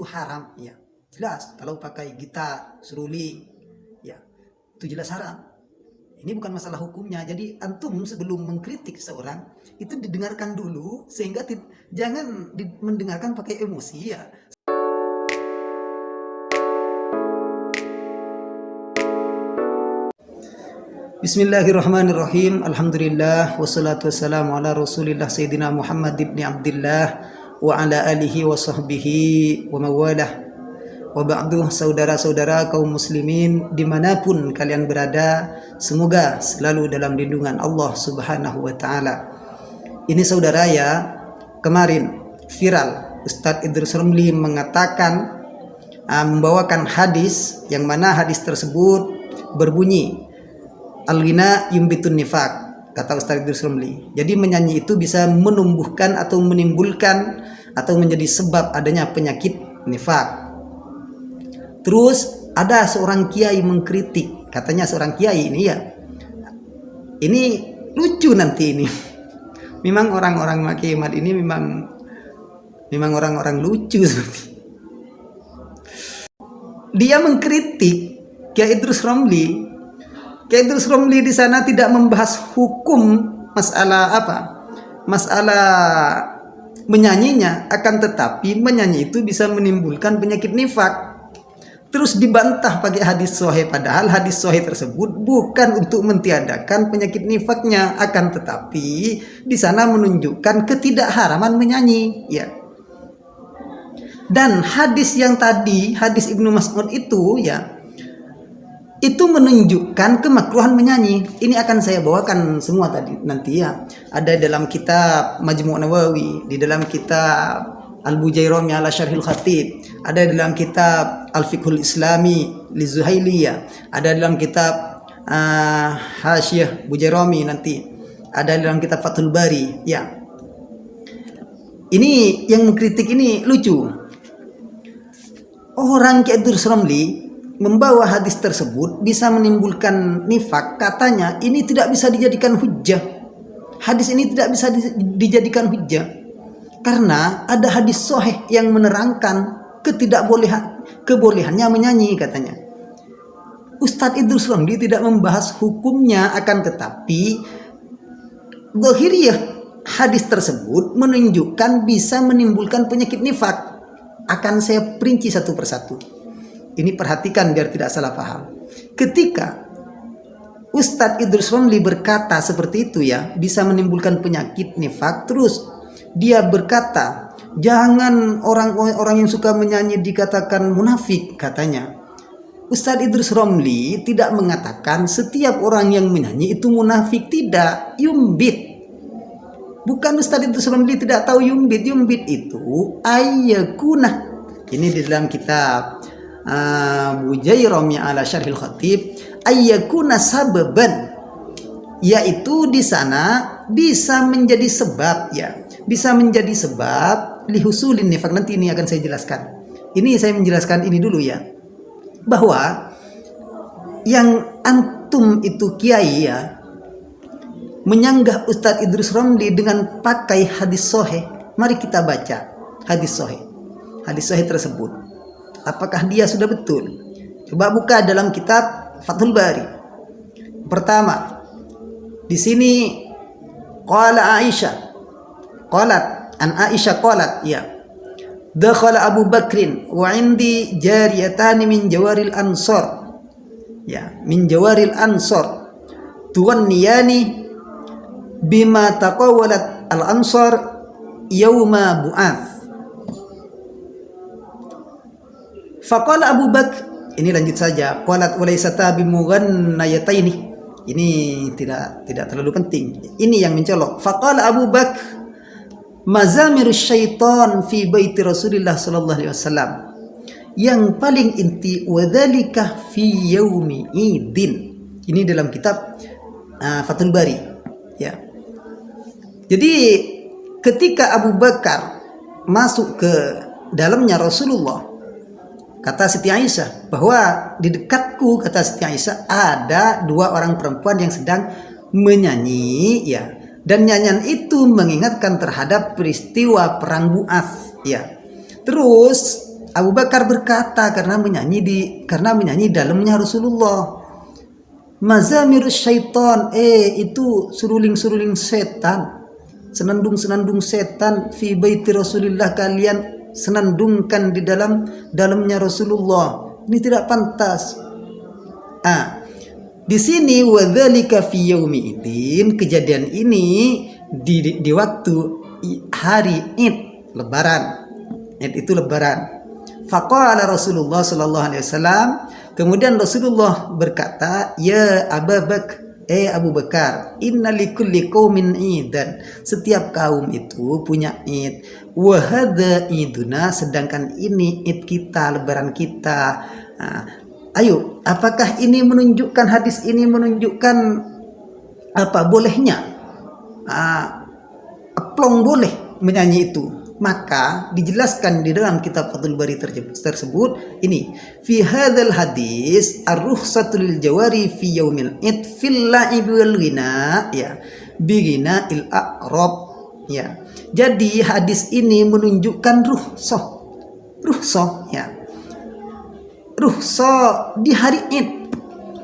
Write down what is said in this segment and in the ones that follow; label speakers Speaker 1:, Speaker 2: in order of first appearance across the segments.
Speaker 1: itu haram, ya jelas. Kalau pakai gitar, seruling, ya itu jelas haram. Ini bukan masalah hukumnya. Jadi antum sebelum mengkritik seorang itu didengarkan dulu, sehingga jangan mendengarkan pakai emosi, ya. Bismillahirrahmanirrahim. Alhamdulillah wassalatu wassalamu ala Rasulillah Sayyidina Muhammad ibn Abdullah wa ala alihi wa sahbihi wa mawalah. Wa ba'du, saudara-saudara kaum muslimin dimanapun kalian berada, semoga selalu dalam lindungan Allah Subhanahu wa ta'ala. Ini saudara ya, kemarin viral Ustadz Idrus Romli mengatakan, membawakan hadis yang mana hadis tersebut berbunyi al-ghina yumbitun nifaq, kata Ustadz Idrus Romli. Jadi menyanyi itu bisa menumbuhkan atau menimbulkan atau menjadi sebab adanya penyakit nifaq. Terus ada seorang kiai mengkritik, katanya seorang kiai ini ya, ini lucu nanti ini. Memang orang-orang makimat ini memang orang-orang lucu seperti. Dia mengkritik Kiai Idrus Romli. Kiai Idrus Romli di sana tidak membahas hukum masalah apa? Masalah menyanyinya, akan tetapi menyanyi itu bisa menimbulkan penyakit nifak. Terus dibantah pakai hadis sahih, padahal hadis sahih tersebut bukan untuk mentiadakan penyakit nifaknya, akan tetapi di sana menunjukkan ketidakharaman menyanyi, ya. Dan hadis yang tadi, hadis Ibnu Mas'ud itu ya, itu menunjukkan kemakruhan menyanyi. Ini akan saya bawakan semua tadi nanti ya. Ada dalam kitab Majmu' Nawawi, di dalam kitab Al-Bujairami ala Syarhil Khatib, ada dalam kitab Al-Fiqhul Islami li Zuhailiyah, ada dalam kitab Hasyiyah Bujairami nanti, ada dalam kitab Fathul Bari, ya. Ini yang mengkritik ini lucu. Orang Kiai Idrus Romli membawa hadis tersebut bisa menimbulkan nifak, katanya ini tidak bisa dijadikan hujjah. Hadis ini tidak bisa dijadikan hujjah karena ada hadis sahih yang menerangkan kebolehannya menyanyi, katanya. Ustadz Idrus Romli tidak membahas hukumnya, akan tetapi zahiriyah hadis tersebut menunjukkan bisa menimbulkan penyakit nifak. Akan saya perinci satu persatu. Ini perhatikan biar tidak salah paham. Ketika Ustadz Idrus Romli berkata seperti itu ya, bisa menimbulkan penyakit nifak, terus dia berkata, jangan orang-orang yang suka menyanyi dikatakan munafik, katanya. Ustadz Idrus Romli tidak mengatakan setiap orang yang menyanyi itu munafik, tidak. Yumbit. Bukan Ustadz Idrus Romli tidak tahu yumbit. Yumbit itu ayyakunah. Ini di dalam kitab Bujairami ala Syarhil Khatib, ayyakuna sababan, yaitu di sana bisa menjadi sebab, ya, bisa menjadi sebab lihusulin nifak. Nanti ini akan saya jelaskan. Ini saya menjelaskan ini dulu ya, bahwa yang antum itu kiai ya, menyanggah Ustadz Idrus Romli dengan pakai hadis sahih. Mari kita baca hadis sahih. Hadis sahih tersebut, apakah dia sudah betul? Coba buka dalam kitab Fathul Bari. Pertama, di sini qala Aisyah, qalat an Aisyah qalat, ya, dakhala Abu Bakrin wa indi jariyatan min jawaril ansor, ya, min jawaril ansor tuwanniyani bima taqawalat al ansor yawma bu'ath. Faqala Abu Bakr, ini lanjut saja, qalat walaysata bimughannayataini. Ini tidak terlalu penting. Ini yang mencolok. Faqala Abu Bakr, mazamirus syaitan fi baiti Rasulillah sallallahu alaihi wasallam. Yang paling inti wadzalika fi yaumi idin. Ini dalam kitab Fathul Bari, ya. Jadi ketika Abu Bakar masuk ke dalamnya Rasulullah, kata Siti Aisyah, bahwa di dekatku, kata Siti Aisyah, ada dua orang perempuan yang sedang menyanyi, ya, dan nyanyian itu mengingatkan terhadap peristiwa perang Bu'ath, ya. Terus Abu Bakar berkata karena menyanyi dalamnya Rasulullah. Mazamirus syaitan, itu suruling-suruling setan, senandung-senandung setan fi baiti Rasulillah, kalian senandungkan di dalamnya Rasulullah. Ini tidak pantas. Di sini wadzalika fi yaumi idin, kejadian ini di waktu hari Id, Lebaran. Id itu Lebaran. Faqala Rasulullah sallallahu alaihi wasallam, kemudian Rasulullah berkata, ya Abu Bakar, inna likulli qaumin idan, setiap kaum itu punya Id, wa hadza iduna, sedangkan ini Id kita, Lebaran kita. Ayo, apakah ini menunjukkan, hadis ini menunjukkan bolehnya? Plong boleh menyanyi itu. Maka dijelaskan di dalam kitab Fathul Bari tersebut ini, fi hadzal hadis ar-rukhsatu lil jawari fi yaumil id fil la'ib wal ghina, ya, bi ghina'il a'rab, ya. Jadi hadis ini menunjukkan rukhsah, ya. Rukhsah di hari Id,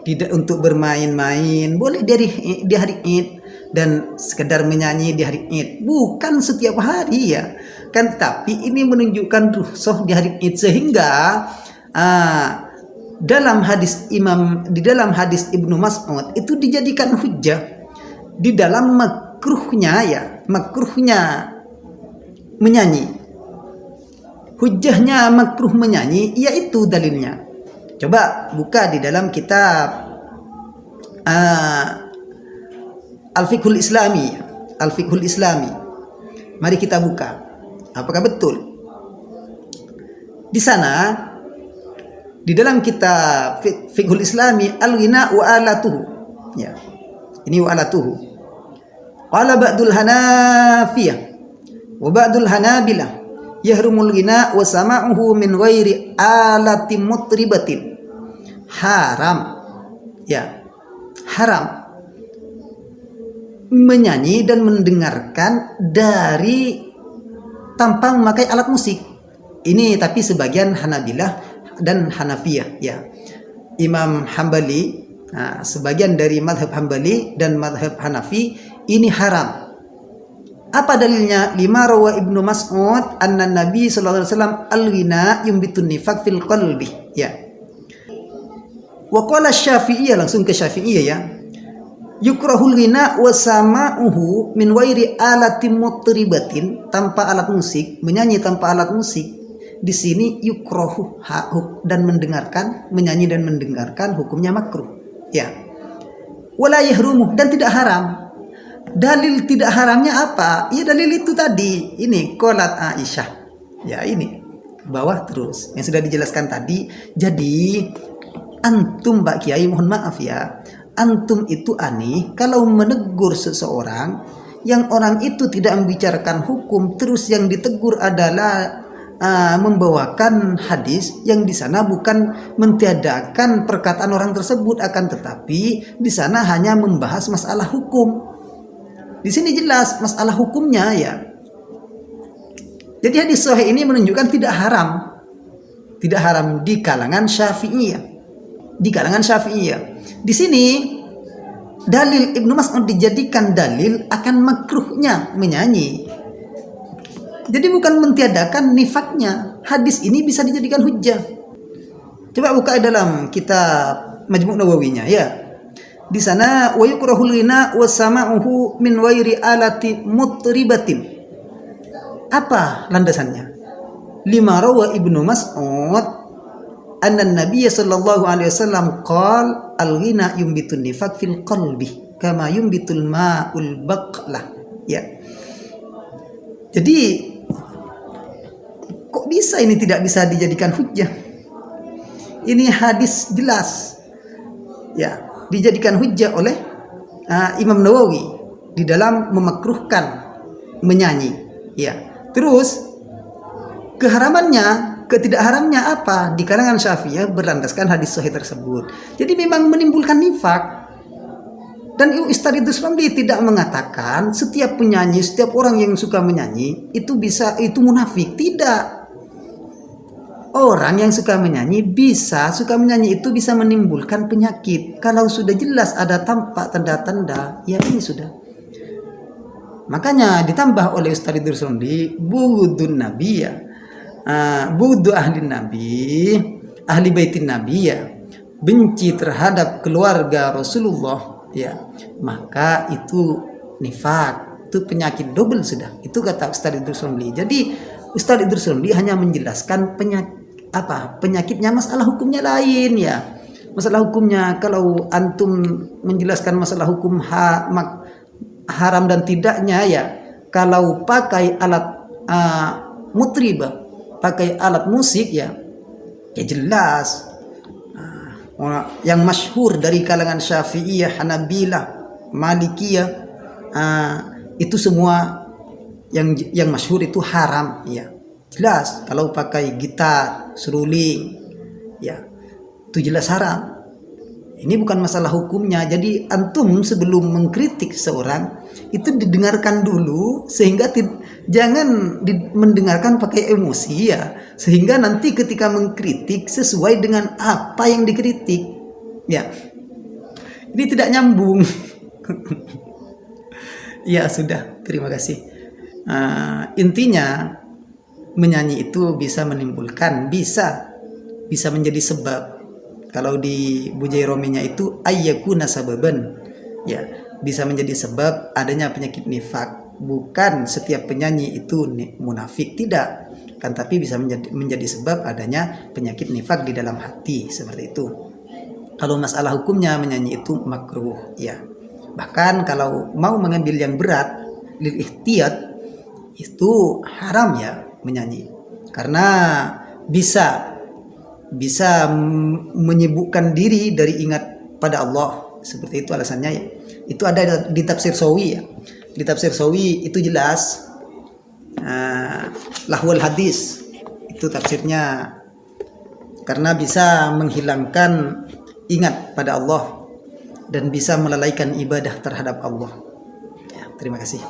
Speaker 1: tidak untuk bermain-main boleh di hari Id, dan sekedar menyanyi di hari Id, bukan setiap hari, ya kan. Tapi ini menunjukkan rukhsah di hari Id, sehingga dalam hadis Ibnu Mas'ud itu dijadikan hujjah di dalam makruhnya menyanyi. Hujjahnya makruh menyanyi, yaitu dalilnya. Coba buka di dalam kitab Al-Fiqhul Islami. Mari kita buka. Apakah betul? Di sana, di dalam kitab Fiqhul Islami, al-ghina wa alatuhu. Ya. Ini wa alatuhu. Qala ba'dul Hanafiyah wa ba'dul Hanabilah yahrumul ghina wa sama'uhu min ghairi alati mutribatin. Haram. Ya. Haram menyanyi dan mendengarkan dari tanpa memakai alat musik. Ini tapi sebagian Hanabilah dan Hanafiyah, ya. Imam Hambali, sebagian dari madhab Hambali dan madhab Hanafi, ini haram. Apa dalilnya? Lima rawa Ibnu Mas'ud anna Nabi sallallahu alaihi wasallam al-ghina yumbitun nifaq fil qalbi, ya. Wa qala Syafi'iyah, langsung ke Syafi'iyah, ya. Yukrahul ghina wa sama'uhu min wairi alatin mutribatin, tanpa alat musik, menyanyi tanpa alat musik. Di sini yukrahu, dan mendengarkan, menyanyi dan mendengarkan hukumnya makruh, ya. Wala yahrumu, dan tidak haram. Dalil tidak haramnya apa? Ya dalil itu tadi, ini qalat Aisyah. Ya ini bawah terus yang sudah dijelaskan tadi. Jadi antum Mbak Kiai, mohon maaf ya, antum itu aneh kalau menegur seseorang yang orang itu tidak membicarakan hukum, terus yang ditegur adalah membawakan hadis yang di sana bukan mentiadakan perkataan orang tersebut, akan tetapi di sana hanya membahas masalah hukum. Di sini jelas masalah hukumnya, ya. Jadi hadis sahih ini menunjukkan tidak haram di kalangan Syafi'iyah. Di sini dalil Ibnu Mas'ud dijadikan dalil akan makruhnya menyanyi. Jadi bukan mentiadakan nifaknya. Hadis ini bisa dijadikan hujjah. Coba buka dalam kitab Majmu' Nawawinya, ya. Di sana wa yukrahul ghina wa sama'uhu min wairi alati mutribatin. Apa landasannya? Lima rawa Ibnu Mas'ud anna Nabiy sallallahu alaihi wasallam qala al-ghina yumbitun nifaq fil qalbi kama yumbitul ma'ul baqlah, ya. Jadi kok bisa ini tidak bisa dijadikan hujjah? Ini hadis jelas, ya, dijadikan hujjah oleh Imam Nawawi di dalam memakruhkan menyanyi, ya. Terus keharamannya, ketidakharamnya apa? Di kalangan Syafi'iyah berlandaskan hadis sahih tersebut. Jadi memang menimbulkan nifak. Dan Ustadz Ramli tidak mengatakan setiap penyanyi, setiap orang yang suka menyanyi itu munafik. Tidak. orang yang suka menyanyi itu bisa menimbulkan penyakit. Kalau sudah jelas ada tampak tanda-tanda, ya ini sudah. Makanya ditambah oleh Ustaz Idrus Romli, bughdun Nabi ya, bughdu ahli Nabi, ahli baitin Nabi ya, benci terhadap keluarga Rasulullah ya, maka itu nifak, itu penyakit double sudah. Itu kata Ustaz Idrus Romli. Jadi Ustaz Idrus Romli hanya menjelaskan penyakitnya, masalah hukumnya lain ya. Masalah hukumnya, kalau antum menjelaskan masalah hukum haram dan tidaknya ya, kalau pakai alat mutribah, pakai alat musik ya jelas. Yang masyhur dari kalangan Syafi'iyah, Hanabilah, Malikiyah, itu semua yang masyhur itu haram ya, jelas. Kalau pakai gitar, seruling ya, itu jelas haram. Ini bukan masalah hukumnya. Jadi antum sebelum mengkritik seorang itu didengarkan dulu, sehingga jangan mendengarkan pakai emosi ya, sehingga nanti ketika mengkritik sesuai dengan apa yang dikritik ya. Ini tidak nyambung. Ya sudah, terima kasih. Intinya menyanyi itu bisa menimbulkan, bisa menjadi sebab. Kalau di Bujairomenya itu ayyakuna sababan ya, bisa menjadi sebab adanya penyakit nifak. Bukan setiap penyanyi itu munafik, tidak, kan, tapi bisa menjadi sebab adanya penyakit nifak di dalam hati, seperti itu. Kalau masalah hukumnya menyanyi itu makruh ya. Bahkan kalau mau mengambil yang berat, lil ihtiyat, itu haram ya menyanyi, karena bisa menyibukkan diri dari ingat pada Allah, seperti itu alasannya ya. Itu ada di tafsir Sawi ya. Di tafsir Sawi itu jelas, lahwal hadis itu tafsirnya, karena bisa menghilangkan ingat pada Allah dan bisa melalaikan ibadah terhadap Allah ya. Terima kasih.